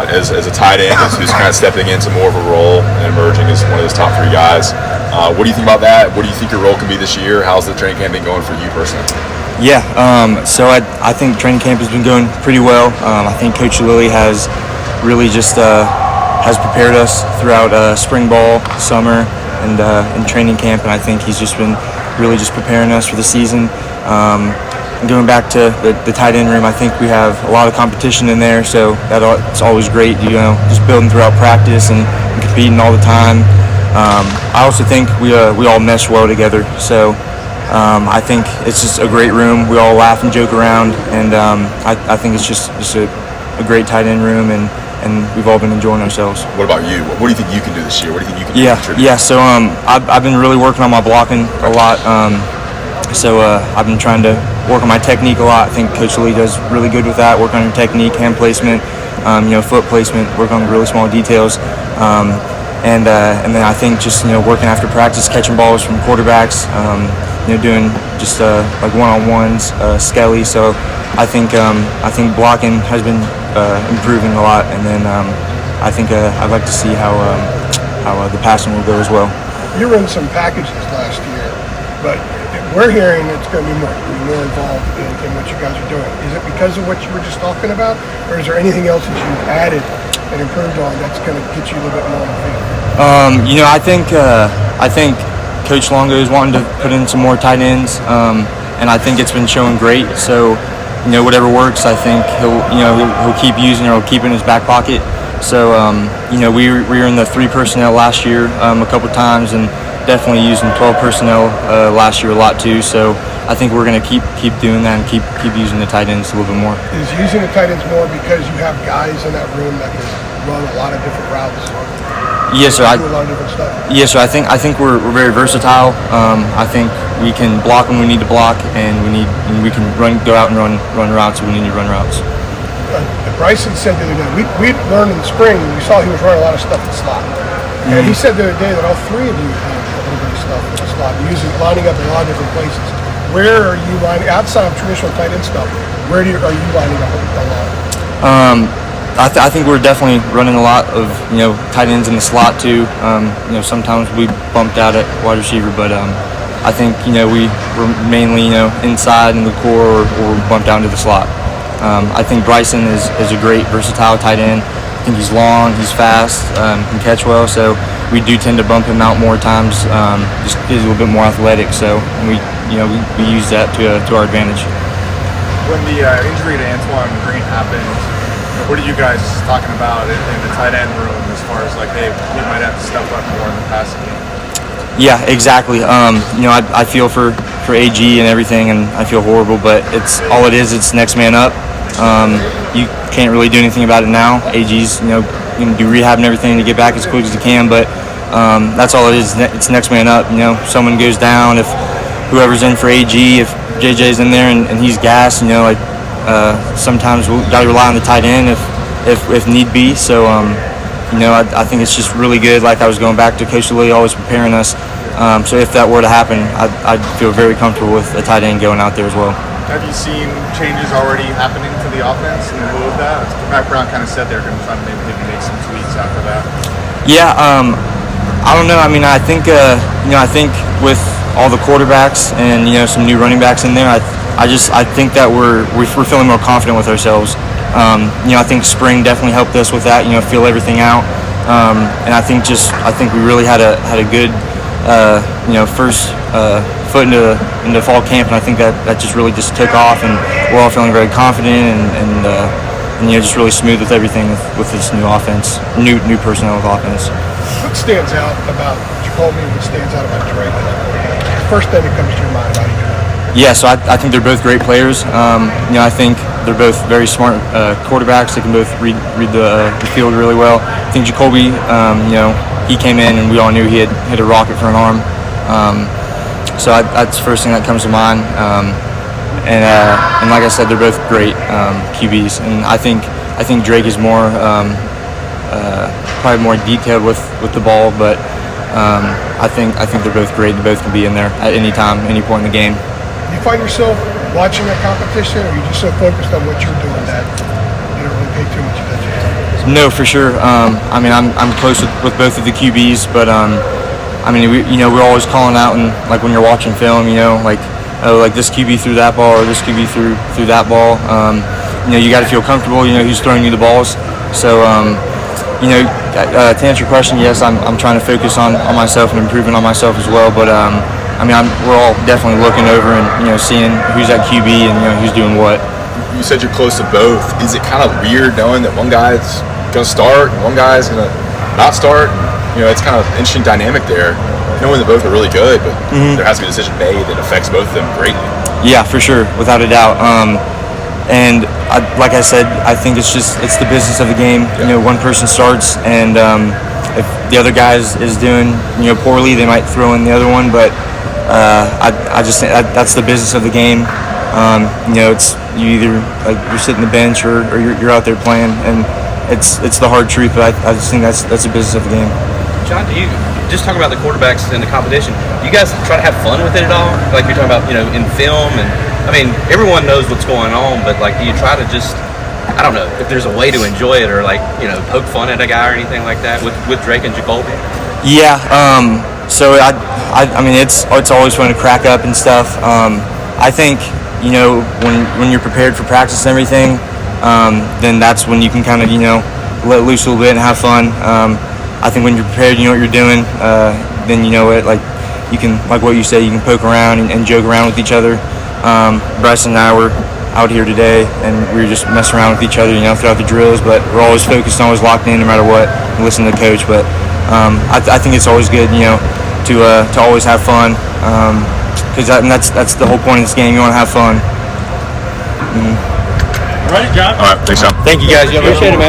as a tight end who's kind of stepping into more of a role and emerging as one of those top 3 guys. What do you think about that? What do you think your role can be this year? How's the training camp been going for you personally? Yeah, so I think training camp has been going pretty well. I think Coach Lilly has really just has prepared us throughout spring ball, summer, and training camp, and I think he's just been really just preparing us for the season. Going back to the tight end room, I think we have a lot of competition in there, so it's always great, just building throughout practice and competing all the time. I also think we all mesh well together, so I think it's just a great room. We all laugh and joke around, and I think it's just a great tight end room, and we've all been enjoying ourselves. What about you? What do you think you can do this year? What do you think you can contribute? Yeah. So I've been really working on my blocking a lot. So I've been trying to work on my technique a lot. I think Coach Lee does really good with that. Work on your technique, hand placement, foot placement. Work on really small details. And then I think just working after practice, catching balls from quarterbacks. Doing just like one-on-ones, skelly. So I think blocking has been improving a lot, and then I think I'd like to see how the passing will go as well. You run some packages last year, but we're hearing it's going to be more involved in what you guys are doing. Is it because of what you were just talking about, or is there anything else that you've added and improved on that's going to get you a little bit more on the field? I think Coach Longo is wanting to put in some more tight ends, and I think it's been showing great. So, whatever works, I think he'll keep using or he'll keep in his back pocket. So, we were in the 3 personnel last year a couple times, and definitely using 12 personnel last year a lot too. So, I think we're going to keep doing that and keep using the tight ends a little bit more. Is using the tight ends more because you have guys in that room that can run a lot of different routes? Yes, sir. Yes, sir. I think we're very versatile. I think we can block when we need to block, and we can go out and run routes when we need to run routes. Bryson said the other day, we learned in the spring, we saw he was running a lot of stuff in slot. And he said the other day that all 3 of you have a little bit of stuff in the slot, lining up in a lot of different places. Where are you lining, outside of traditional tight end stuff, are you lining up a lot? I think we're definitely running a lot of tight ends in the slot too. Sometimes we bumped out at wide receiver, but I think we're mainly inside in the core or bumped down to the slot. I think Bryson is a great versatile tight end. I think he's long, he's fast, can catch well. So we do tend to bump him out more times. Just he's a little bit more athletic. So we use that to our advantage. When the injury to Antoine Green happened, what are you guys talking about in the tight end room as far as like, hey, we might have to step up more in the passing game? Yeah, exactly. I feel for AG and everything, and I feel horrible, but it's next man up. You can't really do anything about it now. AG's going to do rehab and everything to get back as quick as he can, but that's all it is. It's next man up. Someone goes down, if whoever's in for AG, if JJ's in there and he's gassed, sometimes we got to rely on the tight end if need be. So, I think it's just really good. Like I was going back to Coach Lee, always preparing us. So if that were to happen, I'd feel very comfortable with a tight end going out there as well. Have you seen changes already happening to the offense in lieu of that? Matt Brown kind of said they're going to try to maybe make some tweaks after that. Yeah, I don't know. I mean, I think with all the quarterbacks and some new running backs in there, I think that we're feeling more confident with ourselves. I think spring definitely helped us with that. Feel everything out, and I think we really had a good first foot into fall camp, and I think that just really just took off, and we're all feeling very confident and just really smooth with everything with this new offense, new personnel with offense. What stands out about Jacoby and what stands out about Drake? First thing that comes to your mind about each one? Yeah, so I think they're both great players. I think they're both very smart quarterbacks. They can both read the field really well. I think Jacoby, he came in and we all knew he had hit a rocket for an arm. So that's the first thing that comes to mind. And like I said, they're both great QBs. And I think Drake is more probably more detailed with the ball, but I think they're both great. They both can be in there at any time, any point in the game. Do you find yourself watching a competition, or are you just so focused on what you're doing that you don't really pay too much attention to? No, for sure. I mean, I'm close with both of the QBs, but I mean, we're always calling out, and like when you're watching film, like this QB threw that ball or this QB threw that ball. You got to feel comfortable. Who's throwing you the balls. So, to answer your question, yes, I'm trying to focus on myself and improving on myself as well. But I mean, we're all definitely looking over and seeing who's at QB and who's doing what. You said you're close to both. Is it kind of weird knowing that one guy's going to start and one guy's going to not start? It's kind of an interesting dynamic there, knowing that both are really good, but there has to be a decision made that affects both of them greatly. Yeah, for sure, without a doubt. And like I said, I think it's the business of the game. One person starts, and if the other guy is doing poorly, they might throw in the other one. But I just think that's the business of the game. It's you either like you're sitting the bench or you're out there playing, and it's the hard truth. But I just think that's the business of the game. John, do you just talk about the quarterbacks and the competition? Do you guys try to have fun with it at all? Like you're talking about, in film, and I mean, everyone knows what's going on, but like, do you try to just, I don't know, if there's a way to enjoy it or like, poke fun at a guy or anything like that with Drake and Jacoby? Yeah. So I mean, it's always fun to crack up and stuff. I think when you're prepared for practice and everything, then that's when you can kind of let loose a little bit and have fun. I think when you're prepared, you know what you're doing, then like you can, like what you said, you can poke around and joke around with each other. Bryson and I were out here today, and we were just messing around with each other, throughout the drills. But we're always focused, always locked in, no matter what, and listen to the coach. But I think it's always good, to always have fun, because that's the whole point of this game. You want to have fun. All right, John. All right, thanks, John. Thank you guys. Appreciate it, man.